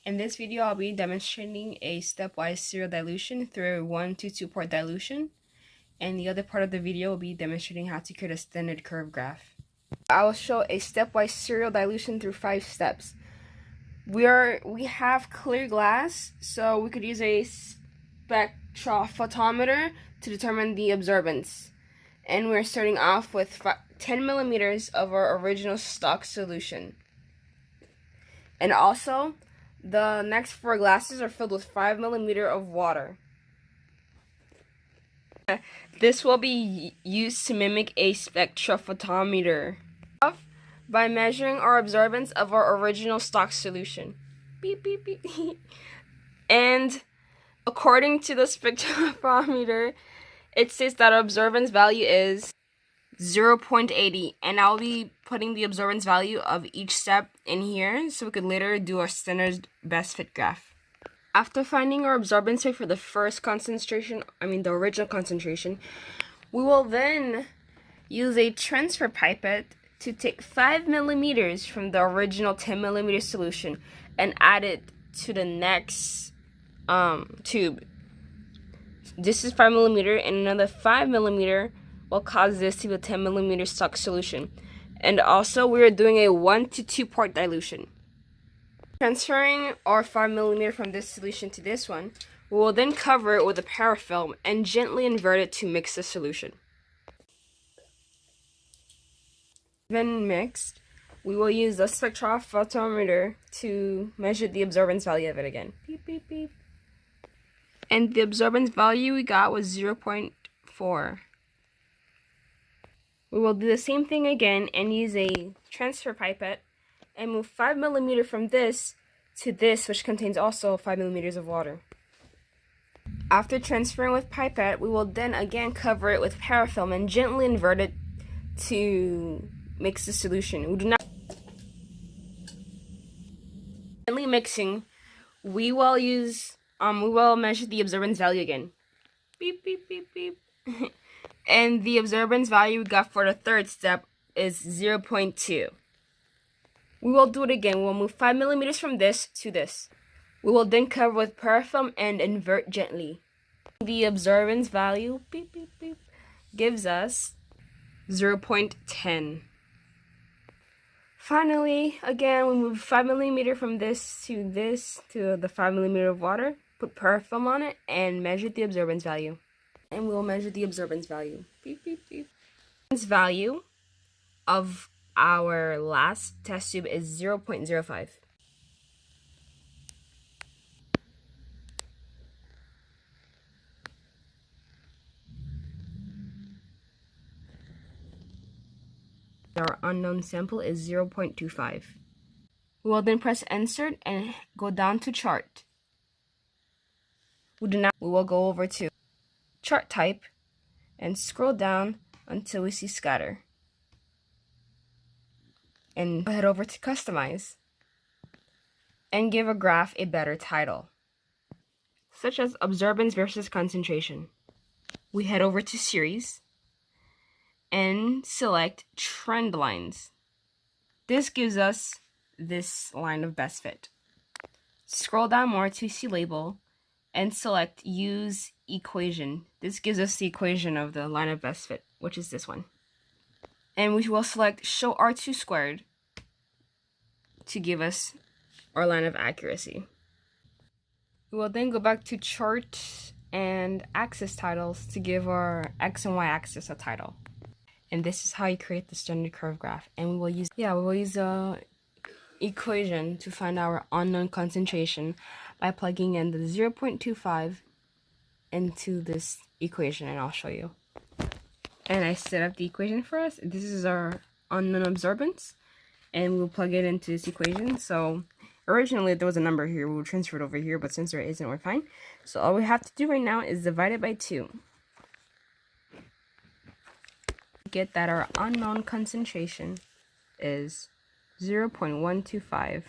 In this video, I'll be demonstrating a stepwise serial dilution through 1 to 2 port dilution, and the other part of the video will be demonstrating how to create a standard curve graph. I will show a stepwise serial dilution through 5 steps. We have clear glass, so we could use a spectrophotometer to determine the absorbance. And we're starting off with 10 millimeters of our original stock solution. And also, the next 4 glasses are filled with 5 millimeters of water. This will be used to mimic a spectrophotometer by measuring our absorbance of our original stock solution. Beep, beep, beep. And according to the spectrophotometer, it says that our absorbance value is 0.80, and I'll be putting the absorbance value of each step in here so we could later do our standard best fit graph. After finding our absorbance rate for the first concentration, the original concentration, we will then use a transfer pipette to take 5 millimeters from the original 10 millimeter solution and add it to the next tube. This is 5 millimeter, and another 5 millimeter will cause this to be a 10 millimeter stock solution. And also, we are doing a 1 to 2 port dilution. Transferring our 5 millimeter from this solution to this one, we will then cover it with a parafilm and gently invert it to mix the solution. When mixed, we will use the spectrophotometer to measure the absorbance value of it again. Beep, beep, beep. And the absorbance value we got was 0.4. We will do the same thing again and use a transfer pipette and move 5 millimeters from this to this, which contains also 5 millimeters of water. After transferring with pipette, we will then again cover it with parafilm and gently invert it to mix the solution. We do not gently mixing. We will measure the absorbance value again. Beep, beep, beep, beep. And the absorbance value we got for the third step is 0.2. We will do it again. We will move 5 millimeters from this to this. We will then cover with parafilm and invert gently. The absorbance value beep, beep, beep, gives us 0.10. Finally, again, we move 5 millimeters from this to the 5 millimeters of water, put parafilm on it, and measure the absorbance value. And we'll measure the absorbance value. Beep, beep, beep. The value of our last test tube is 0.05. Our unknown sample is 0.25. We will then press insert and go down to chart. We will go over to chart type and scroll down until we see scatter. And head over to customize and give a graph a better title, such as absorbance versus concentration. We head over to series and select trend lines. This gives us this line of best fit. Scroll down more to see label and select use equation. This gives us the equation of the line of best fit, which is this one. And we will select show R2 squared to give us our line of accuracy. We will then go back to chart and axis titles to give our X and Y axis a title. And this is how you create the standard curve graph. And we will use the equation to find our unknown concentration by plugging in the 0.25 into this equation, and I'll show you. And I set up the equation for us. This is our unknown absorbance, and we'll plug it into this equation. So originally there was a number here, we'll transfer it over here, but since there isn't, we're fine. So all we have to do right now is divide it by 2. Get that our unknown concentration is 0.125.